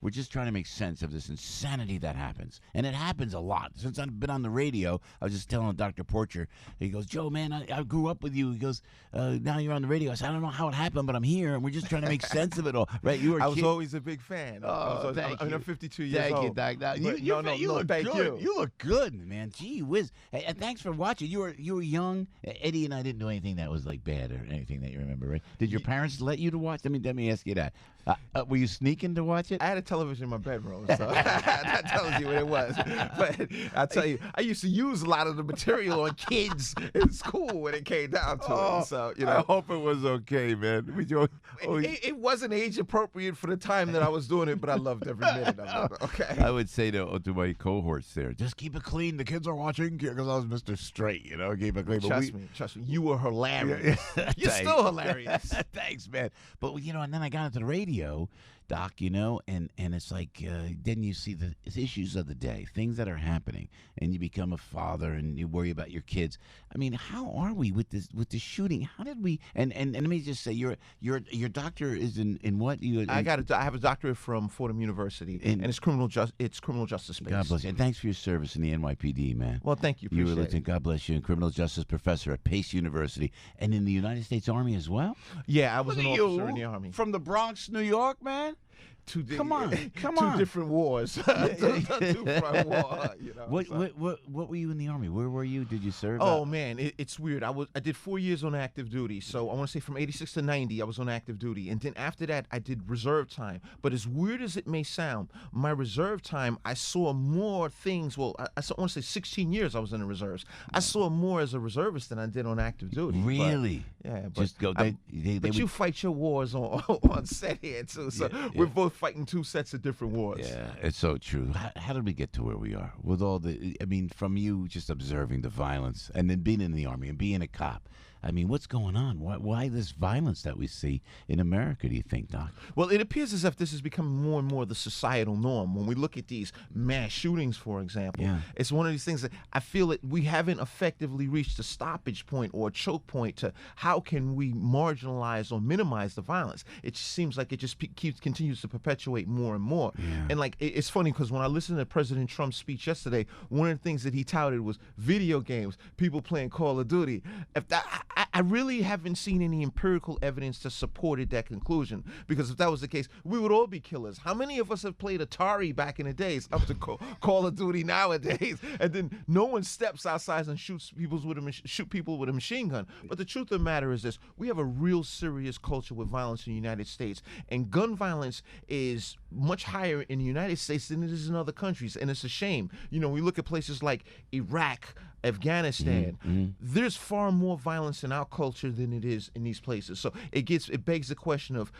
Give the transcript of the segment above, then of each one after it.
We're just trying to make sense of this insanity that happens. And it happens a lot. Since I've been on the radio, I was just telling Dr. Porcher, he goes, Joe, man, I grew up with you. He goes, now you're on the radio. I said, I don't know how it happened, but I'm here, and we're just trying to make sense of it all. Right? You were I was always a big fan. Oh, I'm 52 years old. Thank you, Doc. You look good. You look good, man. Gee whiz. Hey, and thanks for watching. You were young. Eddie and I didn't do anything that was like bad or anything that you remember, right? Did your parents let you to watch? Let me ask you that. Were you sneaking to watch it? I had a television in my bedroom, so that tells you what it was. But I tell you, I used to use a lot of the material on kids in school when it came down to it. So I hope it was okay, man. It wasn't age appropriate for the time that I was doing it, but I loved every minute of it. Okay. I would say to my cohorts there, just keep it clean. The kids are watching because I was Mr. Straight, keep it clean. Trust me, you were hilarious. You're still hilarious. Thanks, man. But and then I got into the radio, Doc, and it's like then you see the issues of the day, things that are happening, and you become a father and you worry about your kids. I mean, how are we with the shooting? How did we? And let me just say, your doctor is in what? I have a doctorate from Fordham University, and it's criminal justice space. God bless you, and thanks for your service in the NYPD, man. Well, thank you. Appreciate it. God bless you, and criminal justice professor at Pace University, and in the United States Army as well. Yeah, I was an officer in the Army from the Bronx, New York, man. Come on. Two different wars. Two front war. What were you in the Army? Where were you? Did you serve? Oh man, it's weird. I did 4 years on active duty. So I want to say from 86 to 90, I was on active duty, and then after that, I did reserve time. But as weird as it may sound, my reserve time, I saw more things. Well, I want to say 16 years I was in the reserves. I saw more as a reservist than I did on active duty. Really? But, yeah. But just go. You fight your wars on set here too. So we're both fighting two sets of different wars. Yeah, it's so true. How did we get to where we are with all from you just observing the violence and then being in the Army and being a cop? I mean, what's going on? Why this violence that we see in America, do you think, Doc? Well, it appears as if this is becoming more and more the societal norm. When we look at these mass shootings, for example, it's one of these things that I feel that we haven't effectively reached a stoppage point or a choke point to how can we marginalize or minimize the violence. It just seems like it just continues to perpetuate more and more. Yeah. And like it's funny because when I listened to President Trump's speech yesterday, one of the things that he touted was video games, people playing Call of Duty. I really haven't seen any empirical evidence to support that conclusion, because if that was the case, we would all be killers. How many of us have played Atari back in the days up to Call of Duty nowadays, and then no one steps outside and shoot people with a machine gun? But the truth of the matter is this: we have a real serious culture with violence in the United States, and gun violence is much higher in the United States than it is in other countries, and it's a shame. We look at places like Iraq, Afghanistan. There's far more violence in our culture than it is in these places. So it begs the question of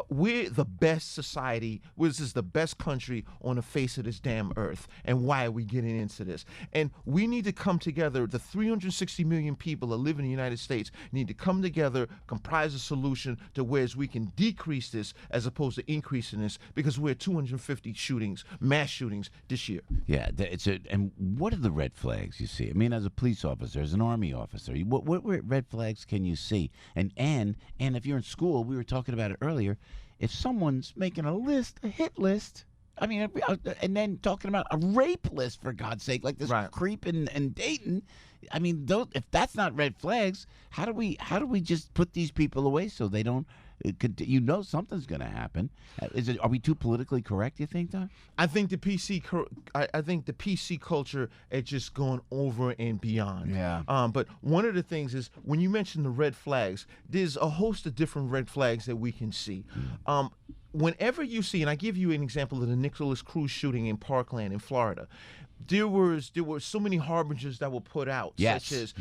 we're the best society. This is the best country on the face of this damn earth, and why are we getting into this? And we need to come together. The 360 million people that live in the United States need to come together, comprise a solution to whereas we can decrease this as opposed to increasing this, because we're at 250 mass shootings this year. Yeah, and what are the red flags you see? I mean, as a police officer, as an Army officer, what red flags can you see? And if you're in school, we were talking about it earlier, if someone's making a hit list, I mean, and then talking about a rape list, for God's sake, like this creep in Dayton. I mean, if that's not red flags, how do we just put these people away so they don't? Something's going to happen. Are we too politically correct, you think, Doc? I think the PC culture has just gone over and beyond. Yeah. But one of the things is when you mention the red flags, there's a host of different red flags that we can see. Whenever you see, and I give you an example of the Nicholas Cruz shooting in Parkland in Florida. There were so many harbingers that were put out, such as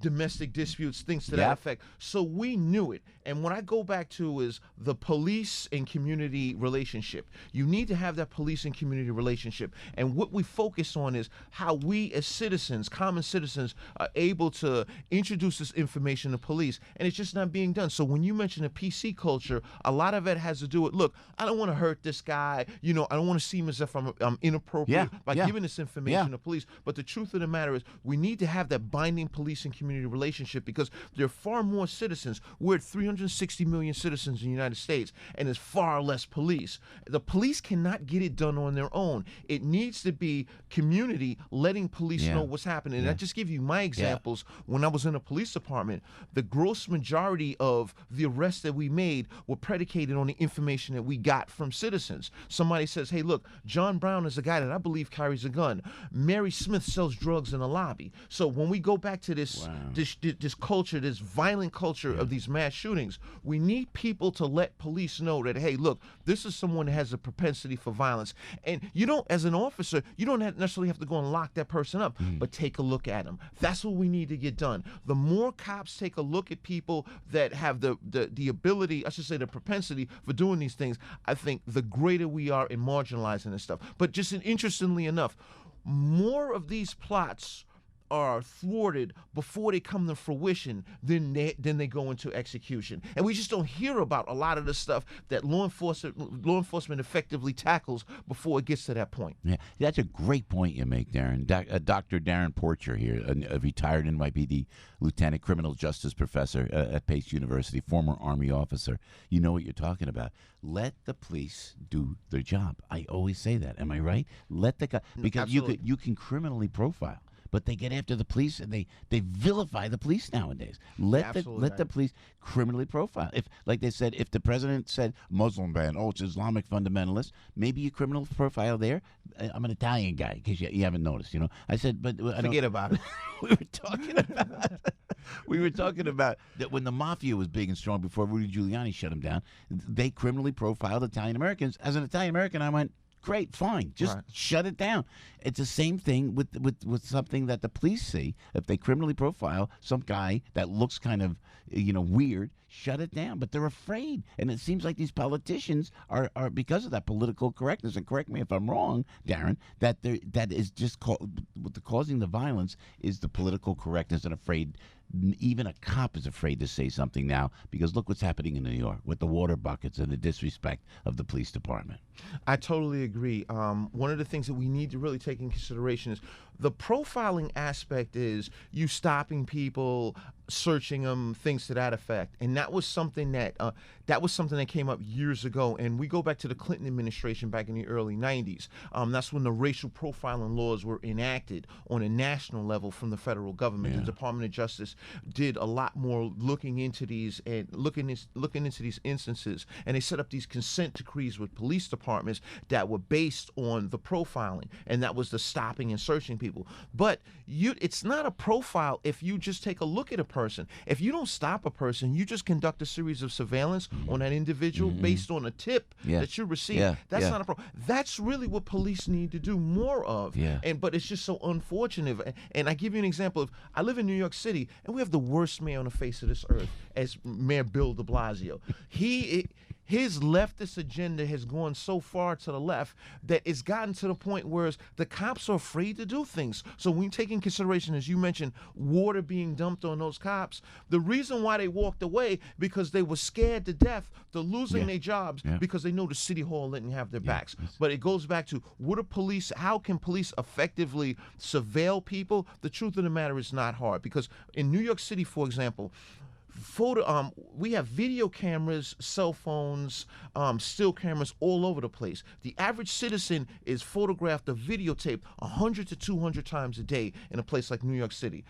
domestic disputes, things to that effect. So we knew it. And what I go back to is the police and community relationship. You need to have that police and community relationship. And what we focus on is how we as citizens, common citizens, are able to introduce this information to police. And it's just not being done. So when you mention a PC culture, a lot of it has to do with, look, I don't want to hurt this guy. I don't want to seem as if I'm inappropriate by giving this information. information to police. But the truth of the matter is we need to have that binding police and community relationship because there are far more citizens. We're at 360 million citizens in the United States, and there's far less police. The police cannot get it done on their own. It needs to be community letting police know what's happening. And I just give you my examples. When I was in a police department, the gross majority of the arrests that we made were predicated on the information that we got from citizens. Somebody says, hey, look, John Brown is a guy that I believe carries a gun. Mary Smith sells drugs in the lobby. So when we go back to this this culture, this violent culture of these mass shootings, we need people to let police know that, hey, look, this is someone that has a propensity for violence. And you don't, as an officer, you don't necessarily have to go and lock that person up, but take a look at them. That's what we need to get done. The more cops take a look at people that have the ability, I should say the propensity for doing these things, I think the greater we are in marginalizing this stuff. But just interestingly enough, more of these plots are thwarted before they come to fruition than they go into execution. And we just don't hear about a lot of the stuff that law enforcement effectively tackles before it gets to that point. Yeah, that's a great point you make, Darrin. Dr. Darrin Porcher here, a retired NYPD Lieutenant Criminal Justice Professor at Pace University, former Army officer. You know what you're talking about. Let the police do their job. I always say that. Am I right? Let the because you can criminally profile. But they get after the police and they vilify the police nowadays. Let the police criminally profile. If, like they said, if the president said Muslim ban, oh, it's Islamic fundamentalist, maybe you criminal profile there. I'm an Italian guy, in case you haven't noticed. You know, I said, but forget about it. we were talking about that when the mafia was big and strong before Rudy Giuliani shut him down. They criminally profiled Italian Americans. As an Italian American, I went, great, fine, just shut it down. It's the same thing with something that the police see. If they criminally profile some guy that looks kind of, weird, shut it down. But they're afraid, and it seems like these politicians are because of that political correctness. And correct me if I'm wrong, Darrin, that is just causing the violence is the political correctness and afraid. Even a cop is afraid to say something now because look what's happening in New York with the water buckets and the disrespect of the police department. I totally agree. One of the things that we need to really take in consideration is the profiling aspect is you stopping people, searching them, things to that effect. And that was something that came up years ago. And we go back to the Clinton administration back in the early 90s. That's when the racial profiling laws were enacted on a national level from the federal government. The Department of Justice did a lot more looking into these and looking into these instances. And they set up these consent decrees with police departments that were based on the profiling. And that was the stopping and searching people. But it's not a profile if you just take a look at a person. If you don't stop a person, you just conduct a series of surveillance on that individual based on a tip that you receive. That's not a problem. That's really what police need to do more of. But it's just so unfortunate. And I give you an example of, I live in New York City, and we have the worst mayor on the face of this earth as Mayor Bill de Blasio. His leftist agenda has gone so far to the left that it's gotten to the point where the cops are afraid to do things. So when you take in consideration, as you mentioned, water being dumped on those cops, the reason why they walked away because they were scared to death to losing their jobs because they know the city hall didn't have their backs. But it goes back to how can police effectively surveil people? The truth of the matter is not hard because in New York City, for example, we have video cameras, cell phones, still cameras all over the place. The average citizen is photographed or videotaped 100 to 200 times a day in a place like New York City.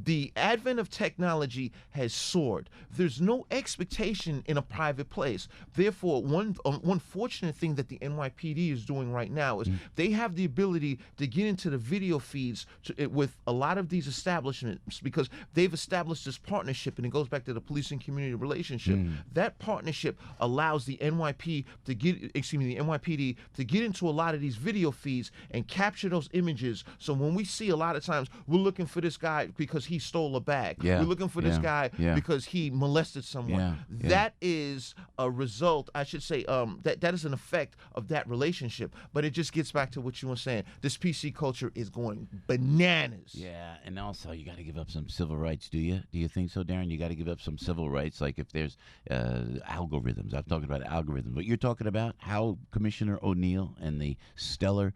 The advent of technology has soared. There's no expectation in a private place. Therefore, one fortunate thing that the NYPD is doing right now is they have the ability to get into the video feeds with a lot of these establishments because they've established this partnership, and it goes back to the police and community relationship. That partnership allows the NYPD to get into a lot of these video feeds and capture those images. So when we see a lot of times, we're looking for this guy because he stole a bag. We're looking for this guy because he molested someone. That is a result, I should say, that is an effect of that relationship. But it just gets back to what you were saying. This PC culture is going bananas. Yeah, and also you got to give up some civil rights, do you? Do you think so, Darrin? You got to give up some civil rights, like if there's algorithms. I'm talking about algorithms. But you're talking about how Commissioner O'Neill and the stellar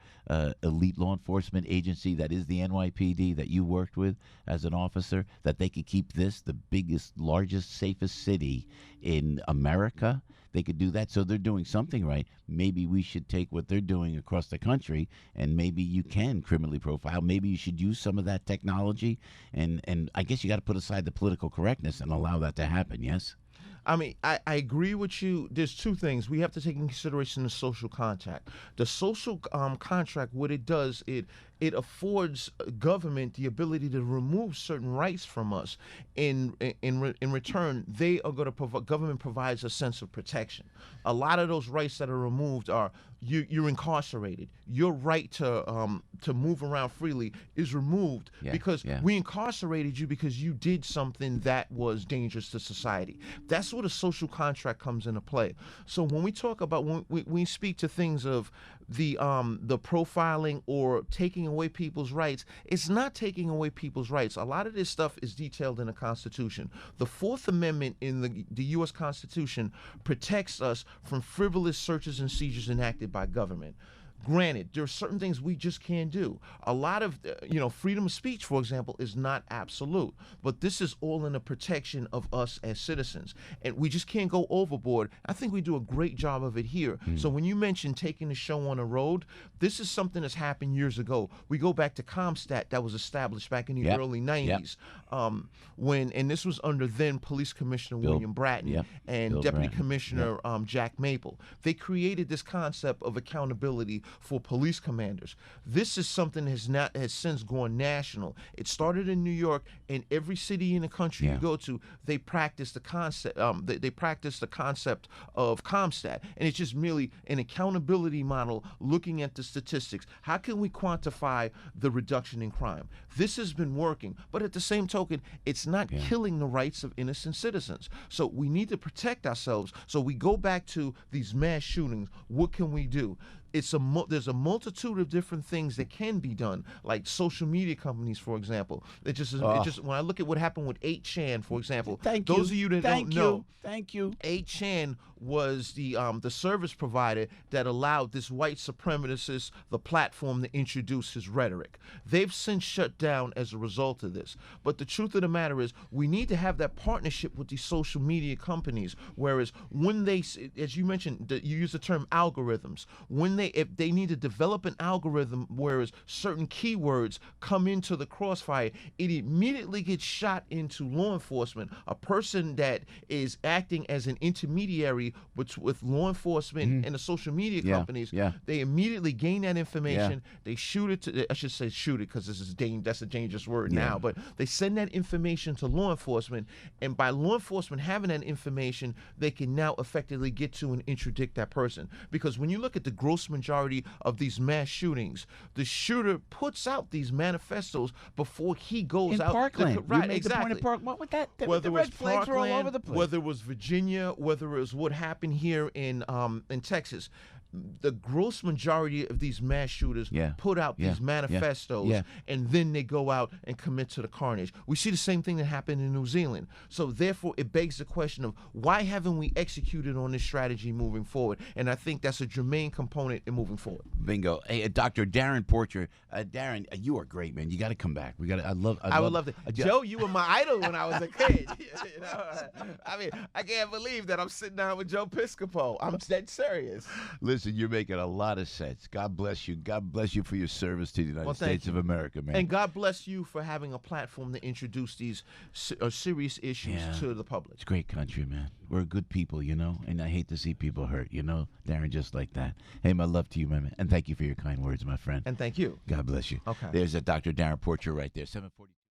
elite law enforcement agency that is the NYPD that you worked with as an officer, that they could keep this the biggest, largest, safest city in America. They could do that, so they're doing something right. Maybe we should take what they're doing across the country, and maybe you can criminally profile. Maybe you should use some of that technology, and I guess you got to put aside the political correctness and allow that to happen, yes? I mean, I agree with you. There's two things. We have to take in consideration the social contract. The social contract, what it does, it affords government the ability to remove certain rights from us. In return, they are going to government provides a sense of protection. A lot of those rights that are removed are you're incarcerated. Your right to move around freely is removed because we incarcerated you because you did something that was dangerous to society. That's where the social contract comes into play. So when we talk about when we speak to things of the profiling or taking away people's rights, it's not taking away people's rights. A lot of this stuff is detailed in the Constitution. The Fourth Amendment in the U.S. Constitution protects us from frivolous searches and seizures enacted by government. Granted, there are certain things we just can't do. A lot of, freedom of speech, for example, is not absolute. But this is all in the protection of us as citizens. And we just can't go overboard. I think we do a great job of it here. So when you mention taking the show on the road, this is something that's happened years ago. We go back to CompStat that was established back in the early 90s. And this was under then Police Commissioner William Bratton and Deputy Commissioner Jack Maple. They created this concept of accountability for police commanders. This is something that has since gone national. It started in New York, and every city in the country you go to, they practice the concept. They practice the concept of CompStat, and it's just merely an accountability model looking at the statistics. How can we quantify the reduction in crime? This has been working, but at the same token, it's not killing the rights of innocent citizens. So we need to protect ourselves. So we go back to these mass shootings. What can we do? There's a multitude of different things that can be done, like social media companies, for example. It just when I look at what happened with 8chan, for example. Those of you that don't know, 8chan was the service provider that allowed this white supremacist the platform to introduce his rhetoric. They've since shut down as a result of this. But the truth of the matter is, we need to have that partnership with these social media companies. Whereas when they, as you mentioned, you use the term algorithms. If they need to develop an algorithm, whereas certain keywords come into the crossfire, it immediately gets shot into law enforcement. A person that is acting as an intermediary with law enforcement and the social media companies, they immediately gain that information. They shoot it I should say shoot it because that's a dangerous word now, but they send that information to law enforcement, and by law enforcement having that information, they can now effectively get to and interdict that person. Because when you look at the gross majority of these mass shootings, the shooter puts out these manifestos before he goes in out. Parkland. Right, you made exactly. the point in Park. What was that? Whether the it was red flags were all over the place. whether it was Virginia, whether it was what happened here in Texas. The gross majority of these mass shooters put out these manifestos, and then they go out and commit to the carnage. We see the same thing that happened in New Zealand. So therefore, it begs the question of why haven't we executed on this strategy moving forward? And I think that's a germane component in moving forward. Bingo. Hey, Dr. Darrin Porcher. Darrin, you are great, man. You got to come back. I would love to. Joe, you were my idol when I was a kid. I mean, I can't believe that I'm sitting down with Joe Piscopo. I'm dead serious. Listen, you're making a lot of sense. God bless you. God bless you for your service to the United States of America, man. And God bless you for having a platform to introduce these serious issues to the public. It's a great country, man. We're good people, and I hate to see people hurt, Darrin, just like that. Hey, my love to you, man. And thank you for your kind words, my friend. And thank you. God bless you. Okay. There's a Dr. Darrin Porcher right there, 740.